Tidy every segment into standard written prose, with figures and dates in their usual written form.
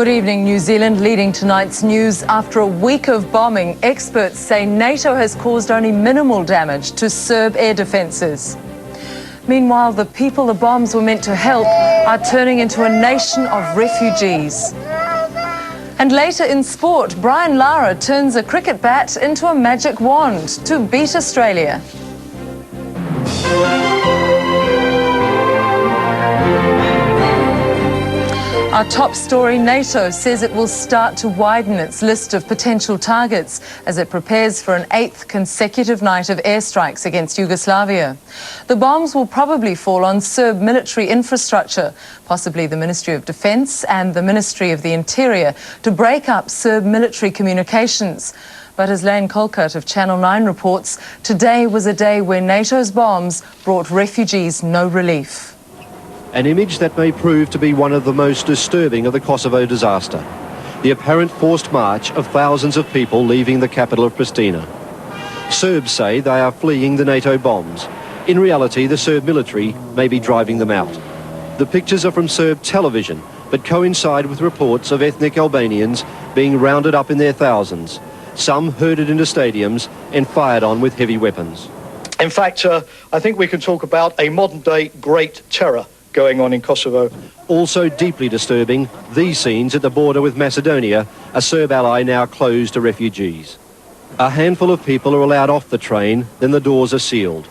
Good evening, New Zealand. Leading tonight's news, after a week of bombing, experts say NATO has caused only minimal damage to Serb air defences. Meanwhile, the people the bombs were meant to help are turning into a nation of refugees. And later in sport, Brian Lara turns a cricket bat into a magic wand to beat Australia. Our top story, NATO says it will start to widen its list of potential targets as it prepares for an 8th consecutive night of airstrikes against Yugoslavia. The bombs will probably fall on Serb military infrastructure, possibly the Ministry of Defence and the Ministry of the Interior, to break up Serb military communications. But as Lane Colcott of Channel 9 reports, today was a day where NATO's bombs brought refugees no relief. An image that may prove to be one of the most disturbing of the Kosovo disaster. The apparent forced march of thousands of people leaving the capital of Pristina. Serbs say they are fleeing the NATO bombs. In reality, the Serb military may be driving them out. The pictures are from Serb television, but coincide with reports of ethnic Albanians being rounded up in their thousands, some herded into stadiums and fired on with heavy weapons. In fact, I think we can talk about a modern-day Great Terror going on in Kosovo. Also deeply disturbing, these scenes at the border with Macedonia, a Serb ally now closed to refugees. A handful of people are allowed off the train, then the doors are sealed.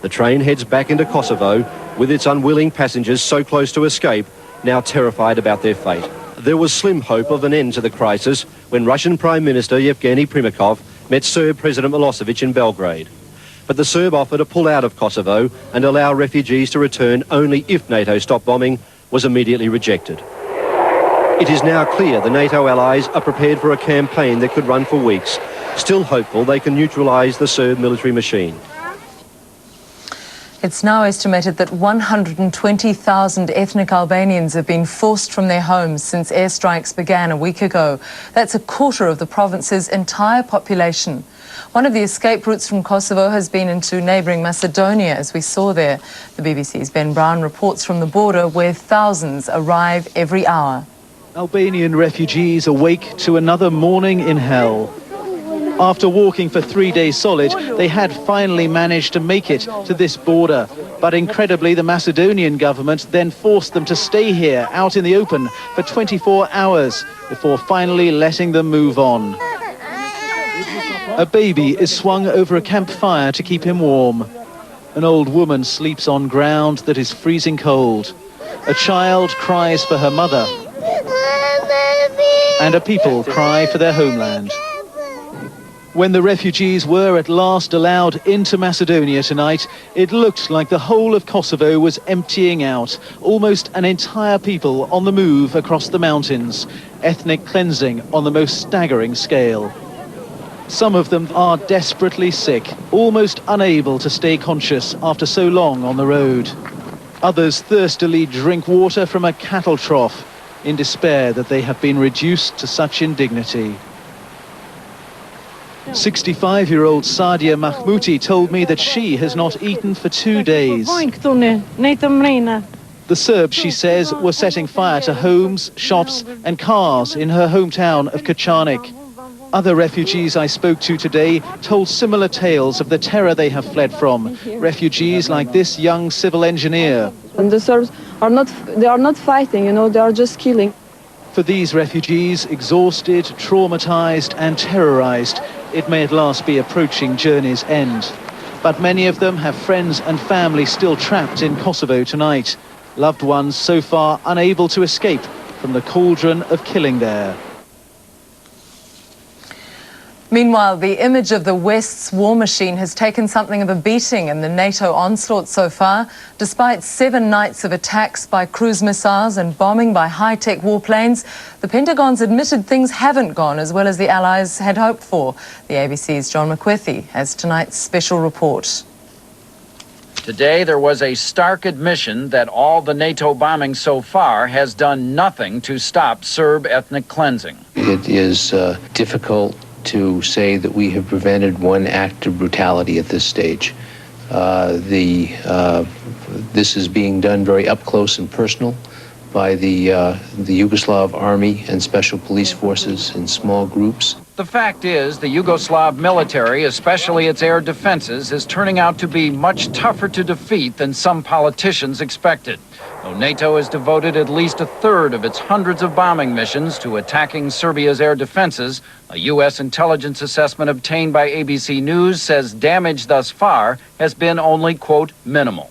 The train heads back into Kosovo, with its unwilling passengers so close to escape, now terrified about their fate. There was slim hope of an end to the crisis when Russian Prime Minister Yevgeny Primakov met Serb President Milosevic in Belgrade. But the Serb offer to pull out of Kosovo and allow refugees to return only if NATO stopped bombing was immediately rejected. It is now clear the NATO allies are prepared for a campaign that could run for weeks, still hopeful they can neutralise the Serb military machine. It's now estimated that 120,000 ethnic Albanians have been forced from their homes since airstrikes began a week ago. That's a quarter of the province's entire population. One of the escape routes from Kosovo has been into neighbouring Macedonia, as we saw there. The BBC's Ben Brown reports from the border where thousands arrive every hour. Albanian refugees awake to another morning in hell. After walking for 3 days solid, they had finally managed to make it to this border. But incredibly, the Macedonian government then forced them to stay here out in the open for 24 hours before finally letting them move on. A baby is swung over a campfire to keep him warm. An old woman sleeps on ground that is freezing cold. A child cries for her mother. And a people cry for their homeland. When the refugees were at last allowed into Macedonia tonight, it looked like the whole of Kosovo was emptying out. Almost an entire people on the move across the mountains. Ethnic cleansing on the most staggering scale. Some of them are desperately sick, almost unable to stay conscious after so long on the road. Others thirstily drink water from a cattle trough in despair that they have been reduced to such indignity. 65-year-old Sadia Mahmouti told me that she has not eaten for 2 days. The Serbs, she says, were setting fire to homes, shops and cars in her hometown of Kačanik. Other refugees I spoke to today told similar tales of the terror they have fled from. Refugees like this young civil engineer. And the Serbs are not fighting, you know, they are just killing. For these refugees, exhausted, traumatized and terrorized, it may at last be approaching journey's end. But many of them have friends and family still trapped in Kosovo tonight. Loved ones so far unable to escape from the cauldron of killing there. Meanwhile, the image of the West's war machine has taken something of a beating in the NATO onslaught so far. Despite 7 nights of attacks by cruise missiles and bombing by high-tech warplanes, the Pentagon's admitted things haven't gone as well as the Allies had hoped for. The ABC's John McWethy has tonight's special report. Today, there was a stark admission that all the NATO bombing so far has done nothing to stop Serb ethnic cleansing. It is difficult to say that we have prevented one act of brutality at this stage. This is being done very up close and personal by the Yugoslav army and special police forces in small groups. The fact is, the Yugoslav military, especially its air defenses, is turning out to be much tougher to defeat than some politicians expected. Though NATO has devoted at least a third of its hundreds of bombing missions to attacking Serbia's air defenses, a U.S. intelligence assessment obtained by ABC News says damage thus far has been only, quote, minimal.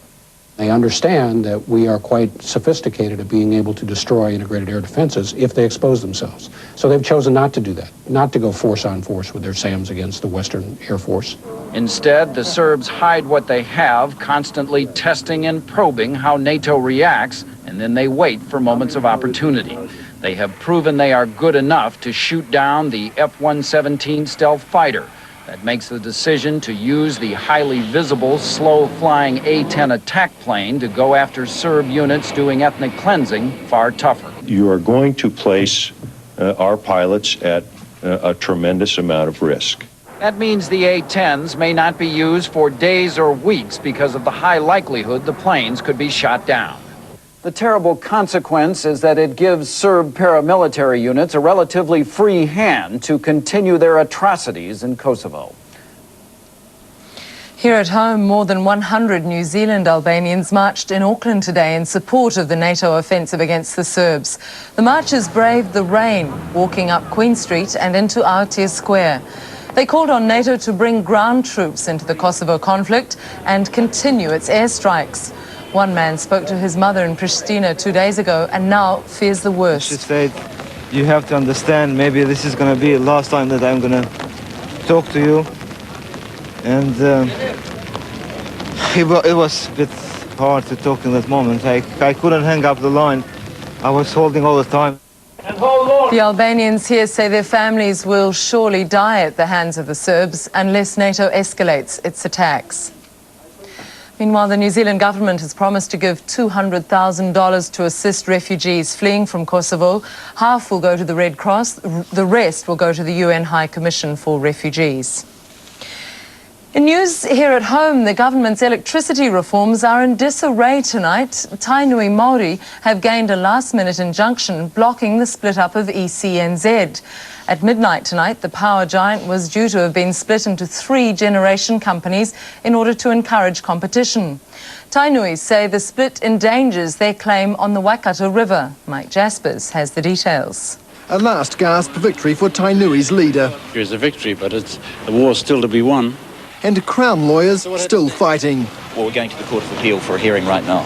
They understand that we are quite sophisticated at being able to destroy integrated air defenses if they expose themselves. So they've chosen not to do that, not to go force on force with their SAMs against the Western Air Force. Instead, the Serbs hide what they have, constantly testing and probing how NATO reacts, and then they wait for moments of opportunity. They have proven they are good enough to shoot down the F-117 stealth fighter. That makes the decision to use the highly visible, slow-flying A-10 attack plane to go after Serb units doing ethnic cleansing far tougher. You are going to place our pilots at a tremendous amount of risk. That means the A-10s may not be used for days or weeks because of the high likelihood the planes could be shot down. The terrible consequence is that it gives Serb paramilitary units a relatively free hand to continue their atrocities in Kosovo. Here at home, more than 100 New Zealand Albanians marched in Auckland today in support of the NATO offensive against the Serbs. The marchers braved the rain, walking up Queen Street and into Aotea Square. They called on NATO to bring ground troops into the Kosovo conflict and continue its airstrikes. One man spoke to his mother in Pristina 2 days ago and now fears the worst. She said, you have to understand, maybe this is going to be the last time that I'm going to talk to you. And it was a bit hard to talk in that moment. I couldn't hang up the line. I was holding all the time. The Albanians here say their families will surely die at the hands of the Serbs unless NATO escalates its attacks. Meanwhile, the New Zealand government has promised to give $200,000 to assist refugees fleeing from Kosovo. Half will go to the Red Cross, the rest will go to the UN High Commission for Refugees. In news here at home, the government's electricity reforms are in disarray tonight. Tainui Māori have gained a last-minute injunction blocking the split-up of ECNZ. At midnight tonight, the power giant was due to have been split into 3 generation companies in order to encourage competition. Tainui say the split endangers their claim on the Waikato River. Mike Jaspers has the details. A last gasp victory for Tainui's leader. It's a victory, but the war's still to be won. And Crown lawyers still fighting. Well, we're going to the Court of Appeal for a hearing right now.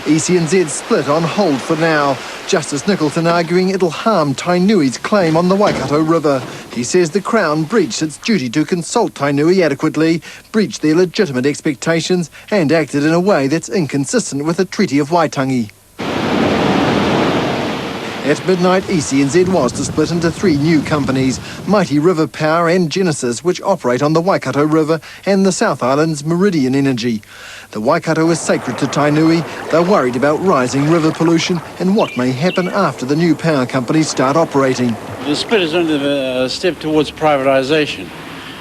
ECNZ split on hold for now. Justice Nicholson arguing it'll harm Tainui's claim on the Waikato River. He says the Crown breached its duty to consult Tainui adequately, breached their legitimate expectations and acted in a way that's inconsistent with the Treaty of Waitangi. At midnight, ECNZ was to split into 3 new companies, Mighty River Power and Genesis, which operate on the Waikato River, and the South Island's Meridian Energy. The Waikato is sacred to Tainui. They're worried about rising river pollution and what may happen after the new power companies start operating. The split is only a step towards privatisation.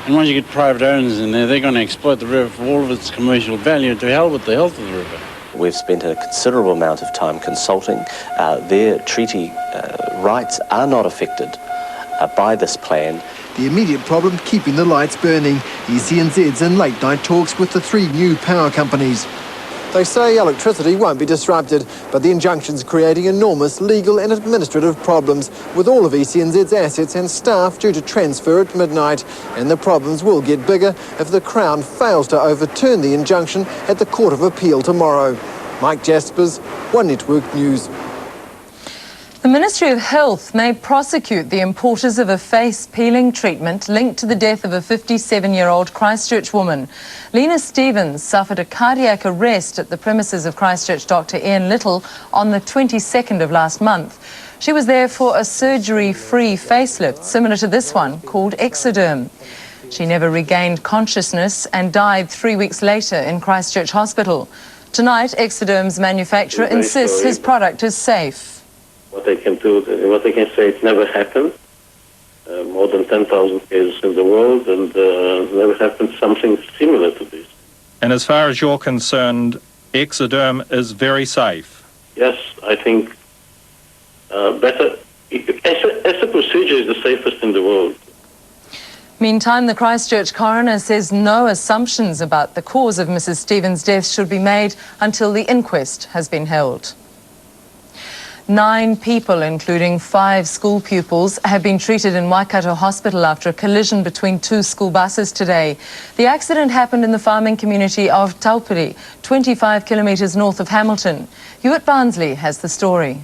And once you get private owners in there, they're going to exploit the river for all of its commercial value, to hell with the health of the river. We've spent a considerable amount of time consulting. Their treaty rights are not affected by this plan. The immediate problem, keeping the lights burning. ECNZ's in late-night talks with the 3 new power companies. They say electricity won't be disrupted, but the injunction's creating enormous legal and administrative problems, with all of ECNZ's assets and staff due to transfer at midnight. And the problems will get bigger if the Crown fails to overturn the injunction at the Court of Appeal tomorrow. Mike Jaspers, One Network News. The Ministry of Health may prosecute the importers of a face-peeling treatment linked to the death of a 57-year-old Christchurch woman. Lena Stevens suffered a cardiac arrest at the premises of Christchurch Dr. Ian Little on the 22nd of last month. She was there for a surgery-free facelift similar to this one called Exoderm. She never regained consciousness and died 3 weeks later in Christchurch Hospital. Tonight, Exoderm's manufacturer insists his product is safe. What they can do, what they can say, it never happened. More than 10,000 cases in the world, and never happened something similar to this. And as far as you're concerned, Exoderm is very safe? Yes, I think better. As a procedure, is the safest in the world. Meantime, the Christchurch coroner says no assumptions about the cause of Mrs. Stevens' death should be made until the inquest has been held. 9 people, including 5 school pupils, have been treated in Waikato Hospital after a collision between 2 school buses today. The accident happened in the farming community of Taupiri, 25 kilometres north of Hamilton. Hewitt Barnsley has the story.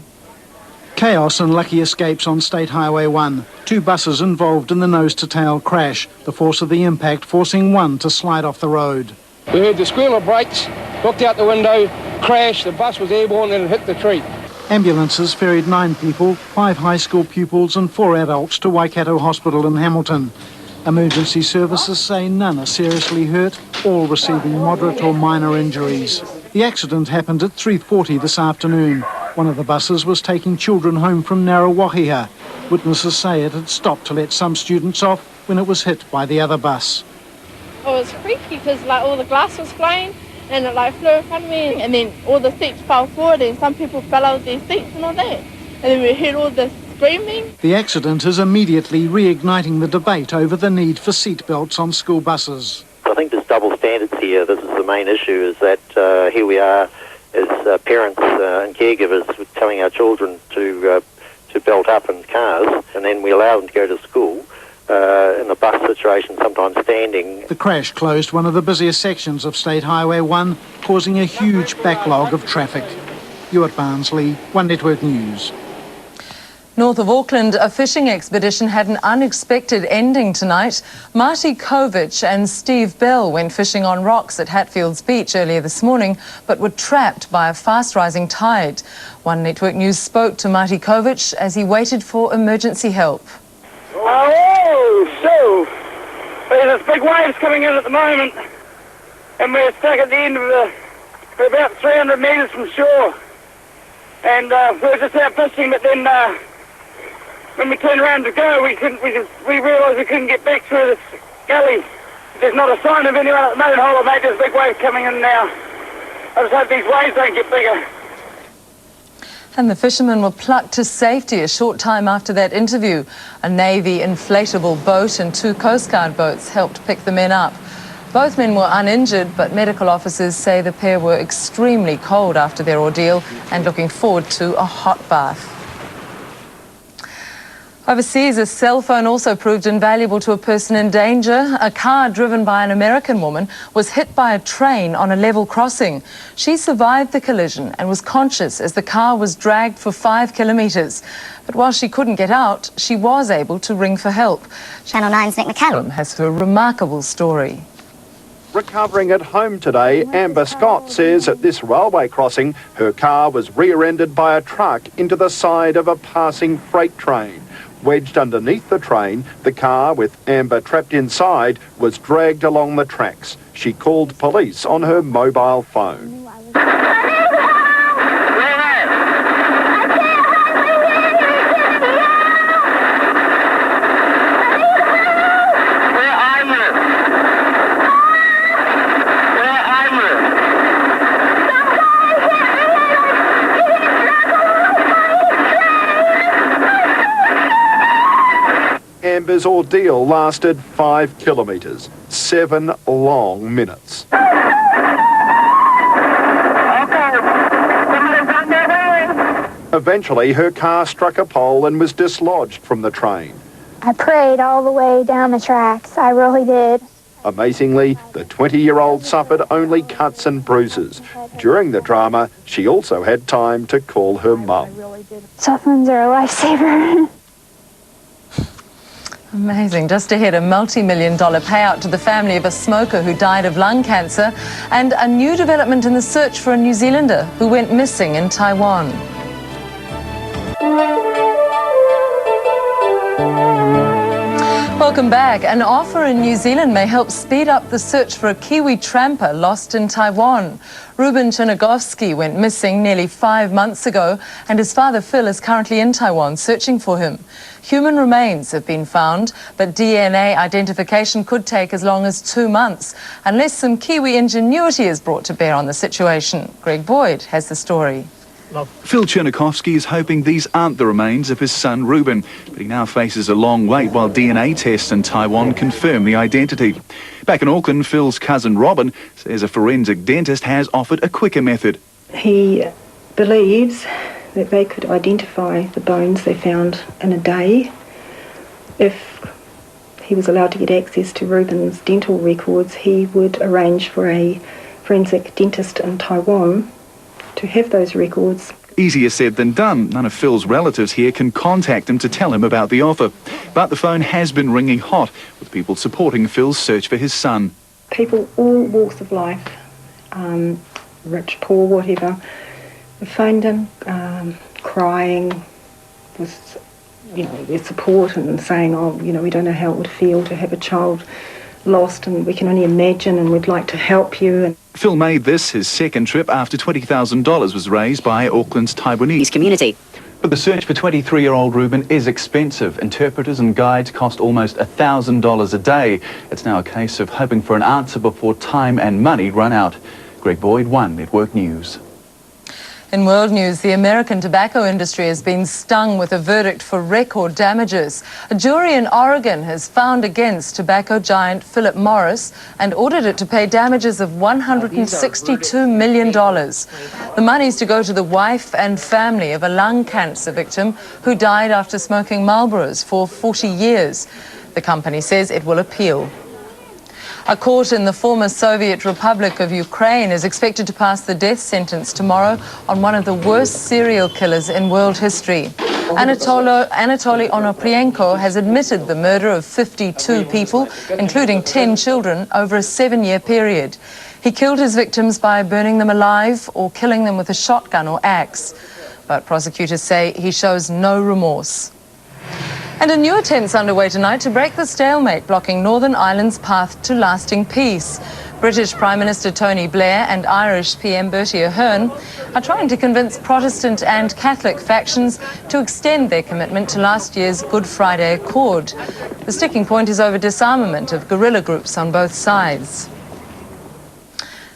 Chaos and lucky escapes on State Highway 1. 2 buses involved in the nose-to-tail crash, the force of the impact forcing one to slide off the road. We heard the squeal of brakes, looked out the window, crashed, the bus was airborne and it hit the tree. Ambulances ferried 9 people, 5 high school pupils and 4 adults to Waikato Hospital in Hamilton. Emergency services say none are seriously hurt, all receiving moderate or minor injuries. The accident happened at 3:40 this afternoon. One of the buses was taking children home from Narrawahia. Witnesses say it had stopped to let some students off when it was hit by the other bus. It was freaky because all the glass was flying and it flew in front of me, and then all the seats fell forward and some people fell out of their seats and all that. And then we heard all the screaming. The accident is immediately reigniting the debate over the need for seat belts on school buses. I think there's double standards here. This is the main issue, is that here we are as parents and caregivers telling our children to belt up in cars, and then we allow them to go to school in the bus situation, sometimes standing. The crash closed one of the busiest sections of State Highway 1, causing a huge backlog of traffic. Hewitt Barnsley, One Network News. North of Auckland, a fishing expedition had an unexpected ending tonight. Marty Kovic and Steve Bell went fishing on rocks at Hatfields Beach earlier this morning, but were trapped by a fast-rising tide. One Network News spoke to Marty Kovic as he waited for emergency help. Oh, so there's big waves coming in at the moment, and we're stuck at the end of we're about 300 metres from shore, and we're just out fishing, but then when we turned around to go, we realised we couldn't get back through this gully. There's not a sign of anyone at the moment. Hold on, mate, there's big waves coming in now. I just hope these waves don't get bigger. And the fishermen were plucked to safety a short time after that interview. A Navy inflatable boat and 2 Coast Guard boats helped pick the men up. Both men were uninjured, but medical officers say the pair were extremely cold after their ordeal and looking forward to a hot bath. Overseas, a cell phone also proved invaluable to a person in danger. A car driven by an American woman was hit by a train on a level crossing. She survived the collision and was conscious as the car was dragged for 5 kilometres. But while she couldn't get out, she was able to ring for help. Channel 9's Nick McCallum has a remarkable story. Recovering at home today, Amber Scott says at this railway crossing, her car was rear-ended by a truck into the side of a passing freight train. Wedged underneath the train, the car, with Amber trapped inside, was dragged along the tracks. She called police on her mobile phone. Amber's ordeal lasted 5 kilometres, 7 long minutes. Eventually, her car struck a pole and was dislodged from the train. I prayed all the way down the tracks. I really did. Amazingly, the 20-year-old suffered only cuts and bruises. During the drama, she also had time to call her mum. Cell phones are a lifesaver. Amazing. Just ahead, a multi-million-dollar payout to the family of a smoker who died of lung cancer, and a new development in the search for a New Zealander who went missing in Taiwan. Welcome back. An offer in New Zealand may help speed up the search for a Kiwi tramper lost in Taiwan. Ruben Chernigovsky went missing nearly 5 months ago, and his father Phil is currently in Taiwan searching for him. Human remains have been found, but DNA identification could take as long as 2 months, unless some Kiwi ingenuity is brought to bear on the situation. Greg Boyd has the story. Phil Chernikovsky is hoping these aren't the remains of his son Ruben, but he now faces a long wait while DNA tests in Taiwan confirm the identity. Back in Auckland, Phil's cousin Robin says a forensic dentist has offered a quicker method. He believes that they could identify the bones they found in a day if he was allowed to get access to Ruben's dental records. He would arrange for a forensic dentist in Taiwan to have those records. Easier said than done. None of Phil's relatives here can contact him to tell him about the offer. But the phone has been ringing hot, with people supporting Phil's search for his son. People, all walks of life, rich, poor, whatever, have phoned him, crying, with their support and saying, oh, we don't know how it would feel to have a child lost, and we can only imagine, and we'd like to help you. And Phil made this his second trip after $20,000 was raised by Auckland's Taiwanese community. But the search for 23-year-old Ruben is expensive. Interpreters and guides cost almost $1,000 a day. It's now a case of hoping for an answer before time and money run out. Greg Boyd, One Network News. In world news, the American tobacco industry has been stung with a verdict for record damages. A jury in Oregon has found against tobacco giant Philip Morris and ordered it to pay damages of $162 million. The money is to go to the wife and family of a lung cancer victim who died after smoking Marlboros for 40 years. The company says it will appeal. A court in the former Soviet Republic of Ukraine is expected to pass the death sentence tomorrow on one of the worst serial killers in world history. Anatoly Onoprienko has admitted the murder of 52 people, including 10 children, over a 7-year period. He killed his victims by burning them alive or killing them with a shotgun or axe. But prosecutors say he shows no remorse. And a new attempt's underway tonight to break the stalemate blocking Northern Ireland's path to lasting peace. British Prime Minister Tony Blair and Irish PM Bertie Ahern are trying to convince Protestant and Catholic factions to extend their commitment to last year's Good Friday Accord. The sticking point is over disarmament of guerrilla groups on both sides.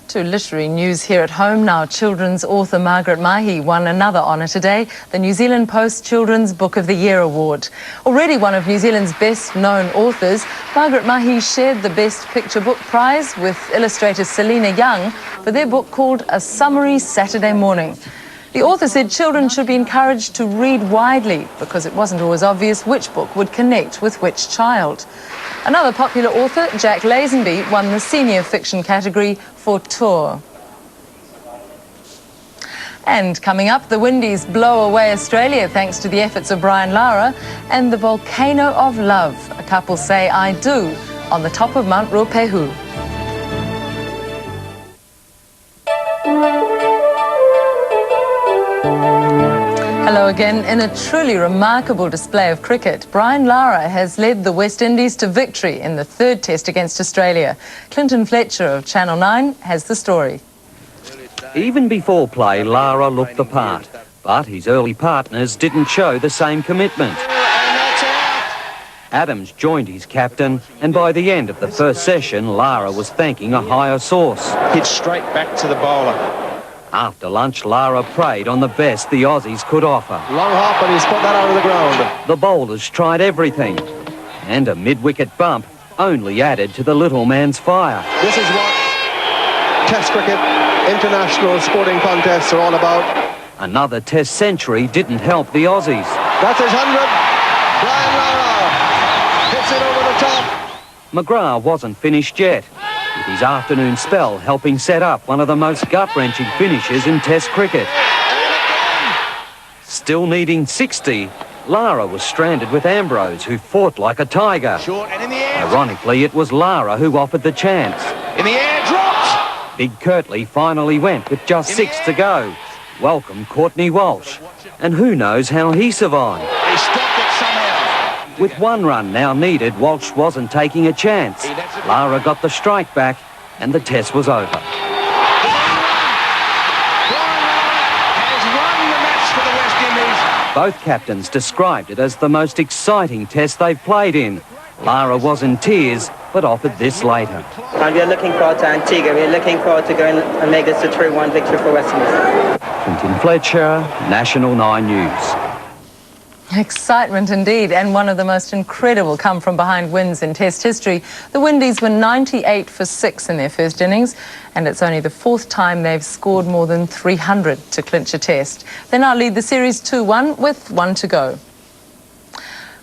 To literary news here at home now. Children's author Margaret Mahy won another honour today, the New Zealand Post Children's Book of the Year Award. Already one of New Zealand's best-known authors, Margaret Mahy shared the Best Picture Book prize with illustrator Selina Young for their book called A Summery Saturday Morning. The author said children should be encouraged to read widely because it wasn't always obvious which book would connect with which child. Another popular author, Jack Lazenby, won the senior fiction category for Tour. And coming up, the Windies blow away Australia thanks to the efforts of Brian Lara and the volcano of love. A couple say I do on the top of Mount Ruapehu. Hello again. In a truly remarkable display of cricket, Brian Lara has led the West Indies to victory in the third test against Australia. Clinton Fletcher of Channel 9 has the story. Even before play, Lara looked the part, but his early partners didn't show the same commitment. Adams joined his captain, and by the end of the first session, Lara was thanking a higher source. Hit straight back to the bowler. After lunch, Lara preyed on the best the Aussies could offer. Long hop, and he's put that out of the ground. The bowlers tried everything, and a mid-wicket bump only added to the little man's fire. This is what Test cricket, international sporting contests are all about. Another Test century didn't help the Aussies. That's his 100. Brian Lara hits it over the top. McGrath wasn't finished yet, with his afternoon spell helping set up one of the most gut-wrenching finishes in Test cricket. Still needing 60, Lara was stranded with Ambrose, who fought like a tiger. Short and in the air. Ironically, it was Lara who offered the chance. In the air, dropped. Big Kirtley finally went with just 6 to go. Welcome Courtney Walsh. And who knows how he survived. He stopped it somehow. With 1 run now needed, Walsh wasn't taking a chance. Lara got the strike back and the test was over. Brian Lara has won the match for the West Indies. Both captains described it as the most exciting test they've played in. Lara was in tears, but offered this later. And we are looking forward to Antigua. We are looking forward to going and make this a 3-1 victory for West Indies. Quentin Fletcher, National 9 News. Excitement indeed, and one of the most incredible come-from-behind wins in Test history. The Windies were 98 for 6 in their first innings, and it's only the 4th time they've scored more than 300 to clinch a Test. They now lead the series 2-1 with 1 to go.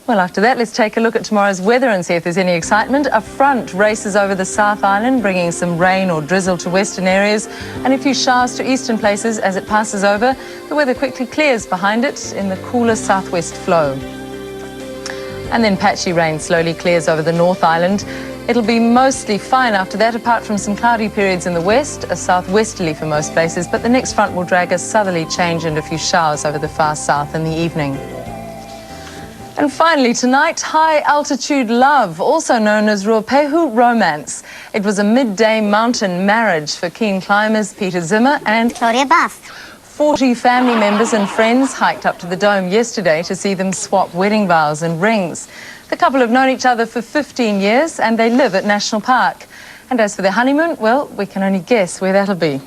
Well, after that, let's take a look at tomorrow's weather and see if there's any excitement. A front races over the South Island, bringing some rain or drizzle to western areas and a few showers to eastern places as it passes over. The weather quickly clears behind it in the cooler southwest flow. And then patchy rain slowly clears over the North Island. It'll be mostly fine after that, apart from some cloudy periods in the west, a southwesterly for most places, but the next front will drag a southerly change and a few showers over the far south in the evening. And finally tonight, high-altitude love, also known as Ruapehu romance. It was a midday mountain marriage for keen climbers Peter Zimmer and Claudia Buff. 40 family members and friends hiked up to the dome yesterday to see them swap wedding vows and rings. The couple have known each other for 15 years and they live at National Park. And as for their honeymoon, well, we can only guess where that'll be.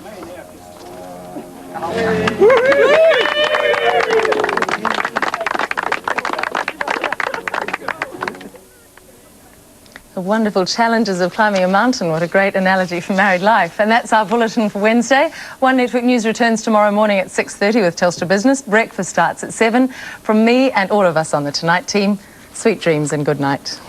The wonderful challenges of climbing a mountain. What a great analogy for married life. And that's our bulletin for Wednesday. One Network News returns tomorrow morning at 6:30 with Telstra Business. Breakfast starts at 7. From me and all of us on the Tonight team, sweet dreams and good night.